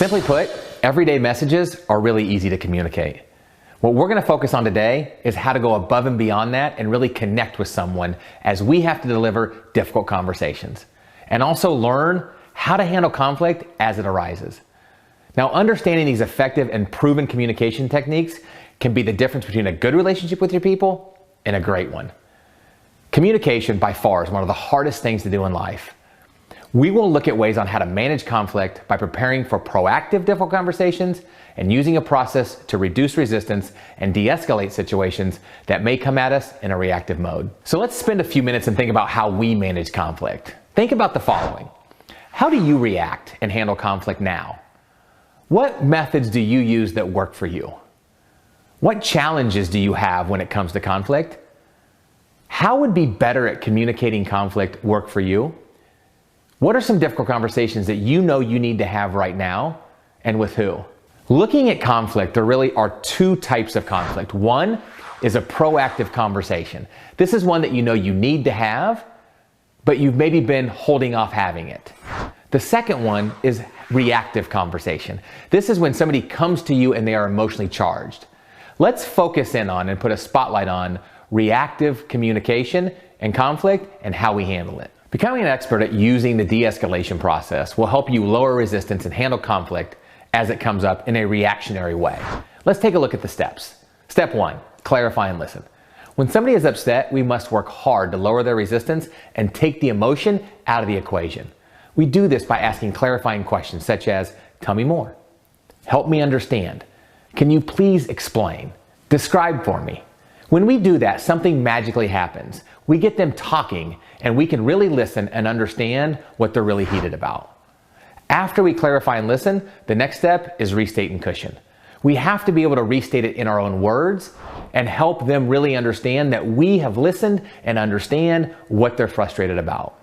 Simply put, everyday messages are really easy to communicate. What we're going to focus on today is how to go above and beyond that and really connect with someone as we have to deliver difficult conversations, and also learn how to handle conflict as it arises. Now, understanding these effective and proven communication techniques can be the difference between a good relationship with your people and a great one. Communication by far is one of the hardest things to do in life. We will look at ways on how to manage conflict by preparing for proactive difficult conversations and using a process to reduce resistance and de-escalate situations that may come at us in a reactive mode. So let's spend a few minutes and think about how we manage conflict. Think about the following. How do you react and handle conflict now? What methods do you use that work for you? What challenges do you have when it comes to conflict? How would be better at communicating conflict work for you? What are some difficult conversations that you know you need to have right now, and with who? Looking at conflict, there really are two types of conflict. One is a proactive conversation. This is one that you know you need to have, but you've maybe been holding off having it. The second one is reactive conversation. This is when somebody comes to you and they are emotionally charged. Let's focus in on and put a spotlight on reactive communication and conflict and how we handle it. Becoming an expert at using the de-escalation process will help you lower resistance and handle conflict as it comes up in a reactionary way. Let's take a look at the steps. Step 1, clarify and listen. When somebody is upset, we must work hard to lower their resistance and take the emotion out of the equation. We do this by asking clarifying questions such as, tell me more, help me understand, can you please explain, describe for me. When we do that, something magically happens. We get them talking and we can really listen and understand what they're really heated about. After we clarify and listen, the next step is restate and cushion. We have to be able to restate it in our own words and help them really understand that we have listened and understand what they're frustrated about.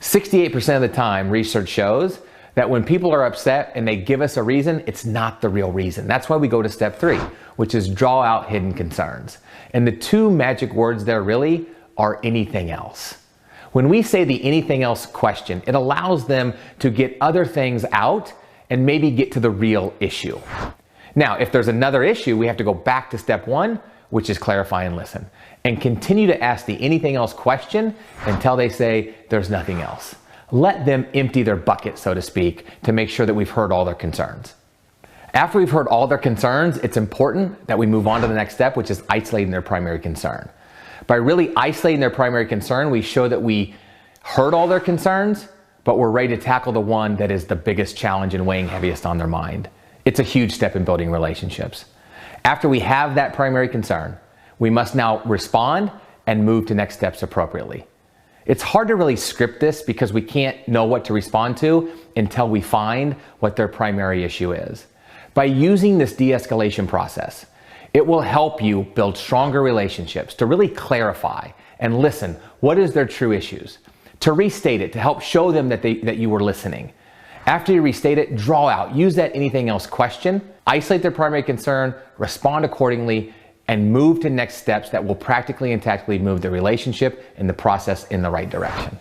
68% of the time, research shows that when people are upset and they give us a reason, it's not the real reason. That's why we go to step 3, which is draw out hidden concerns. And the two magic words there really are anything else. When we say the anything else question, it allows them to get other things out and maybe get to the real issue. Now, if there's another issue, we have to go back to step 1, which is clarify and listen, and continue to ask the anything else question until they say there's nothing else. Let them empty their bucket, so to speak, to make sure that we've heard all their concerns. After we've heard all their concerns, it's important that we move on to the next step, which is isolating their primary concern. By really isolating their primary concern, we show that we heard all their concerns, but we're ready to tackle the one that is the biggest challenge and weighing heaviest on their mind. It's a huge step in building relationships. After we have that primary concern, we must now respond and move to next steps appropriately. It's hard to really script this because we can't know what to respond to until we find what their primary issue is. By using this de-escalation process, it will help you build stronger relationships, to really clarify and listen what is their true issues, to restate it, to help show them that you were listening. After you restate it, draw out, use that anything else question, isolate their primary concern, respond accordingly, and move to next steps that will practically and tactically move the relationship and the process in the right direction.